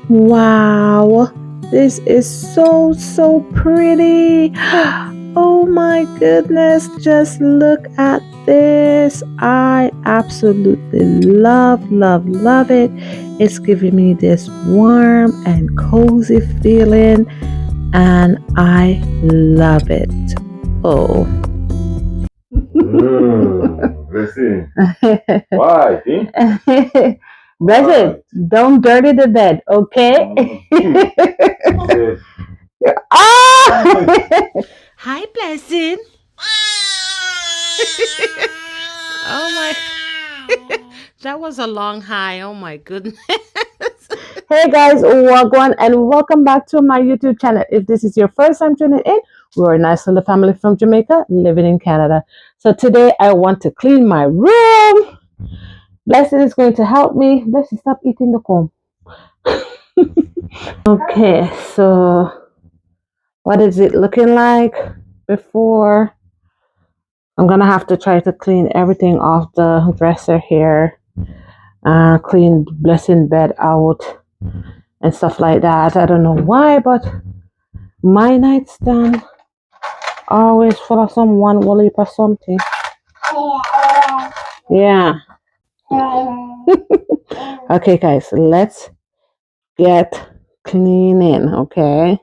Wow, this is so pretty. Oh my goodness, just look at this. I absolutely love it. It's giving me this warm and cozy feeling, and I love it. Oh. Listen, why? Eh? Blessed, Why? don't dirty the bed, okay? He said, Ah! Hi, Blessing. Oh my. That was a long hi. Oh my goodness. Hey guys, welcome and welcome back to my YouTube channel. If this is your first time tuning in, we're a nice little family from Jamaica living in Canada. So today I want to clean my room. Blessing is going to help me. Blessing, stop eating the comb. Okay, so what is it looking like before? I'm gonna have to try to clean everything off the dresser here, clean Blessing bed out and stuff like that. I don't know why, but my nightstand always full of some one woolly or something. Yeah. Okay, guys, let's get cleaning. Okay.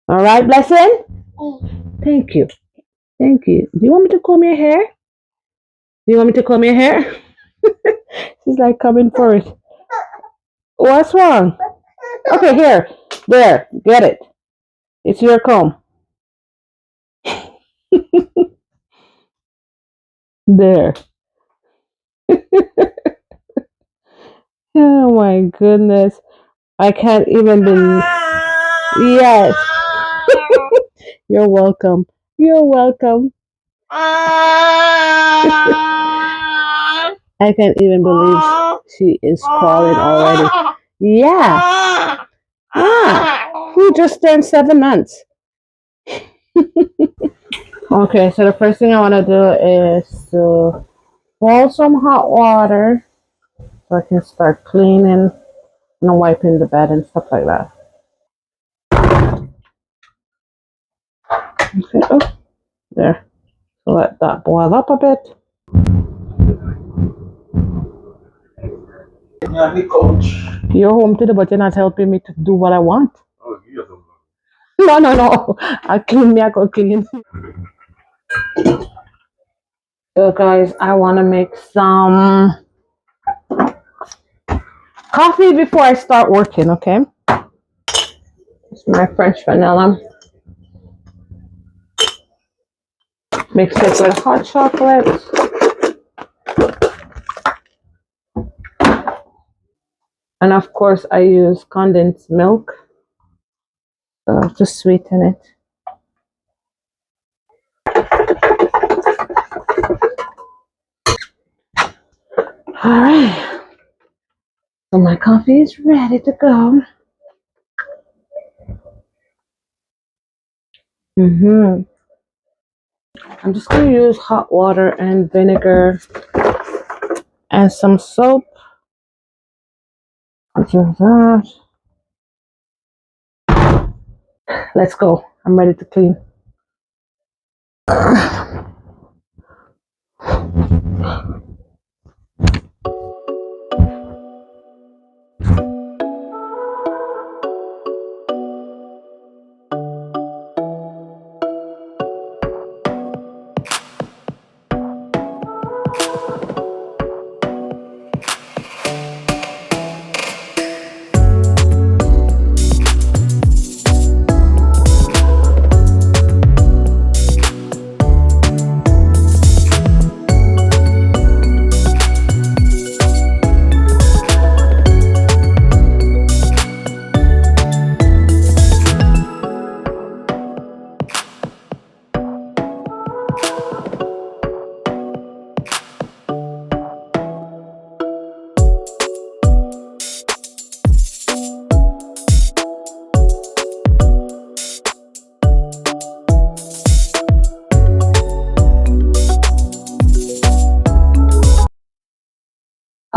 All right, Blessing. Thank you. Thank you. Do you want me to comb your hair? Do you want me to comb your hair? She's like coming for it. What's wrong? Okay, here. There. Get it. It's your comb. There. Oh my goodness. I can't even believe. Yes. You're welcome. You're welcome. I can't even believe she is crawling already. Yeah. Ah, he just turned 7 months. Okay, so the first thing I want to do is to boil some hot water so I can start cleaning and wiping the bed and stuff like that. Okay, oh, there. So let that boil up a bit. yeah, the coach. You're home today, but you're not helping me to do what I want. Oh, you have some. No. I clean me, I go clean. So guys, I want to make some coffee before I start working, okay? It's my French vanilla. Mix it with hot chocolate. And of course, I use condensed milk to sweeten it. All right. So my coffee is ready to go. I'm just going to use hot water and vinegar and some soap. Do that. Let's go. I'm ready to clean.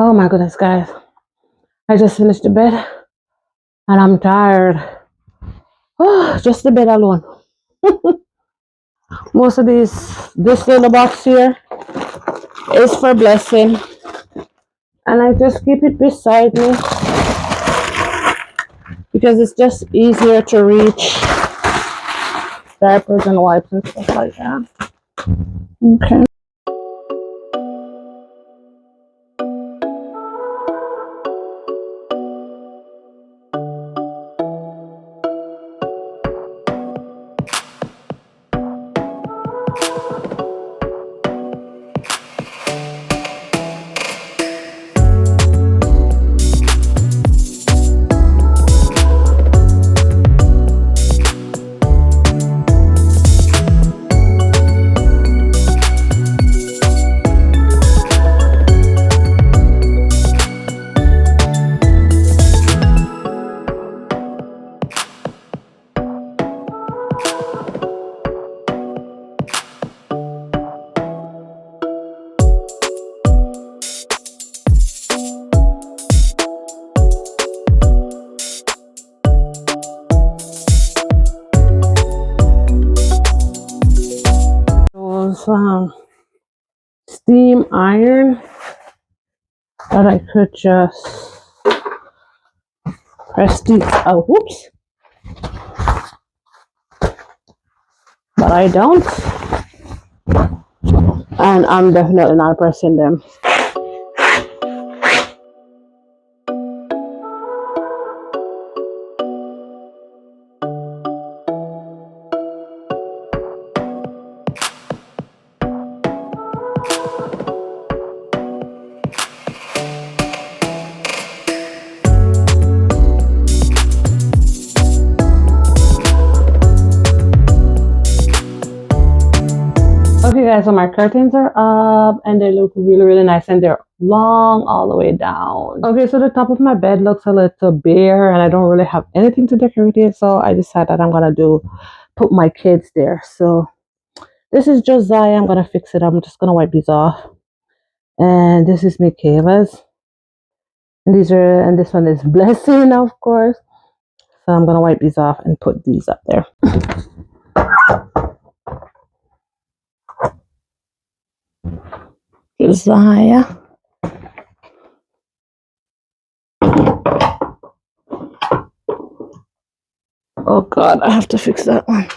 Oh my goodness, guys. I just finished the bed. and I'm tired. Oh, just the bed alone. Most of this little box here is for Blessing, and I just keep it beside me because it's just easier to reach diapers and wipes and stuff like that. Okay. Those steam iron that I could just press these out. Whoops. But I don't. And I'm definitely not pressing them. Okay guys, so my curtains are up and they look really nice and they're long all the way down. Okay, so the top of my bed looks a little bare and I don't really have anything to decorate it, so I decided I'm gonna put my kids there. So this is Josiah. I'm gonna fix it. I'm just gonna wipe these off. And this is Makeover's. And this one is Blessing, of course. So I'm gonna wipe these off and put these up there. Josiah. Oh God, I have to fix that one.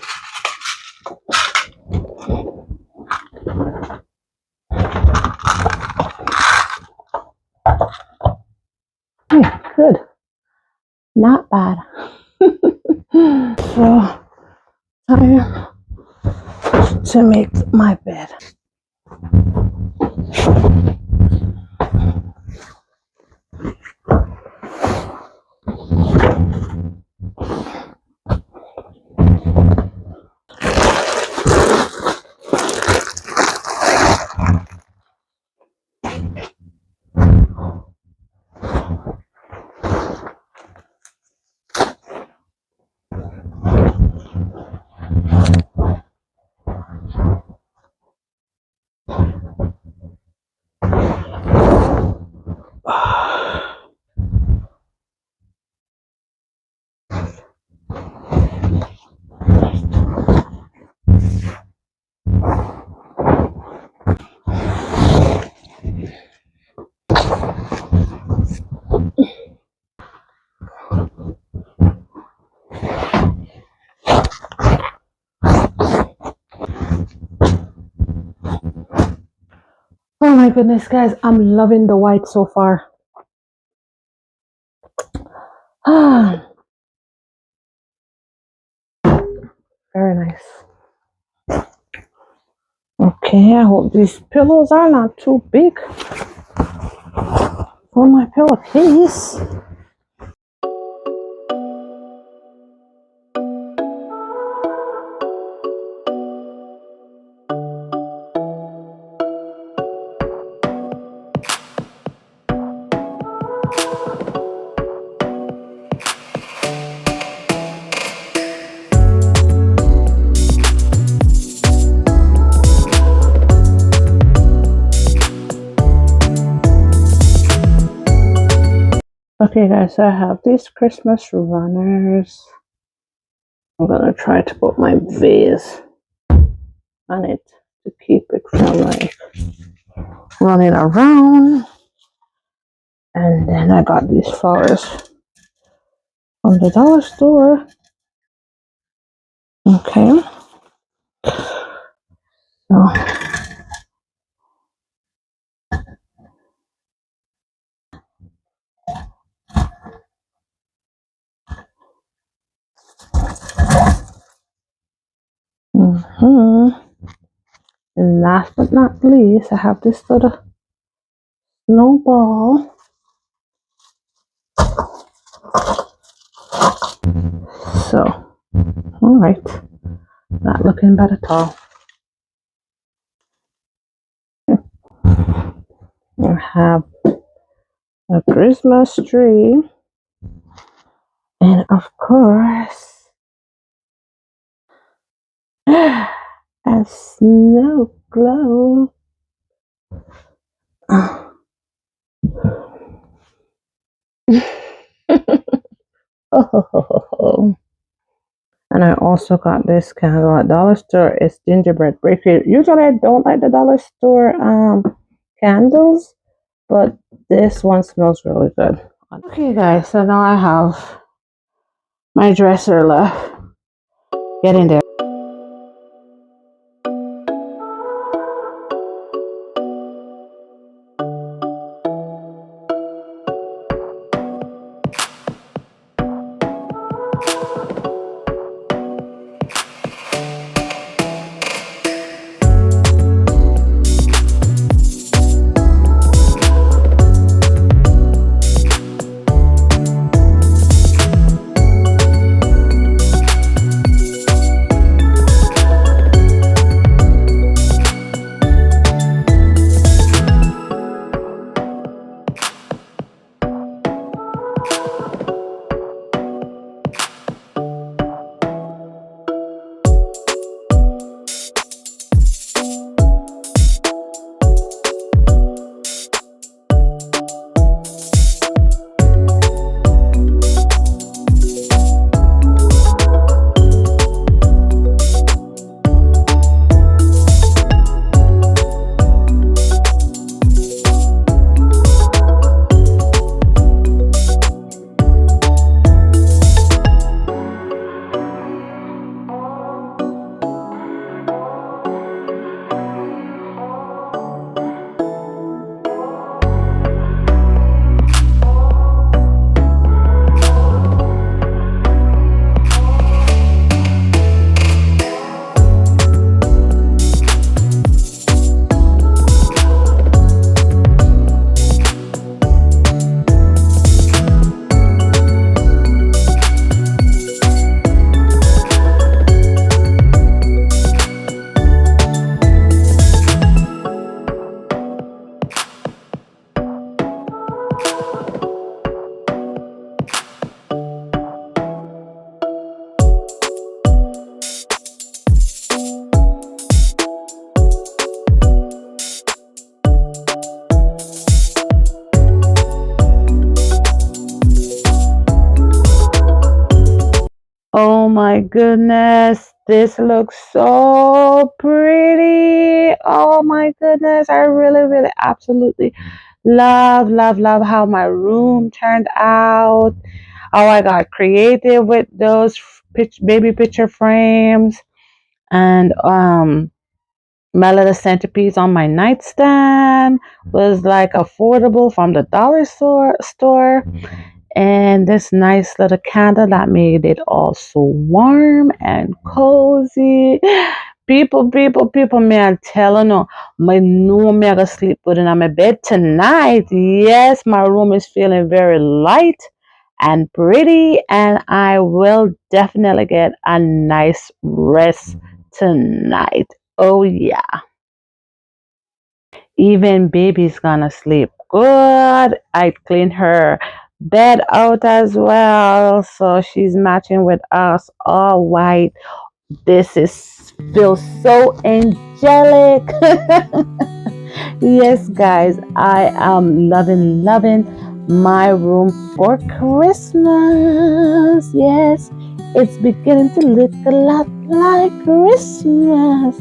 Good. Not bad. So time to make my bed. Oh my goodness, guys, I'm loving the white so far. Ah, very nice. Okay, I hope these pillows are not too big for my pillowcase. Okay, guys, so I have these Christmas runners. I'm gonna try to put my vase on it to keep it from like running around. And then I got these flowers from the dollar store. Okay, so and last but not least, I have this little snowball. So, all right, not looking bad at all. I have a Christmas tree, and of course, a snow globe. Oh. And I also got this candle at dollar store. It's gingerbread bakery. Usually I don't like the dollar store candles, but this one smells really good. Okay, guys, so now I have my dresser left. Get in there. Oh my goodness, this looks so pretty. Oh my goodness, I really, really, absolutely love how my room turned out. How I got creative with those baby picture frames, and my little centerpiece on my nightstand was like affordable from the dollar store, and this nice little candle that made it all so warm and cozy. People, man, I'm telling you, my know me I gonna sleep good in my bed tonight. Yes, my room is feeling very light and pretty, and I will definitely get a nice rest tonight. Oh yeah. Even baby's gonna sleep good. I cleaned her bed out as well, so she's matching with us, all white. This is feels so angelic. Yes, guys, I am loving my room for Christmas. Yes, it's beginning to look a lot like Christmas.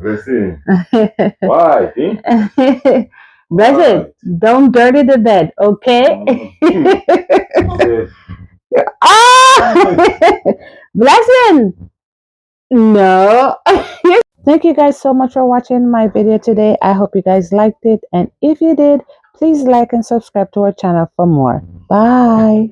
Listen. Why? Blessed, don't dirty the bed, okay? Ah! Blessing! No. Thank you guys so much for watching my video today. I hope you guys liked it. And if you did, please like and subscribe to our channel for more. Bye.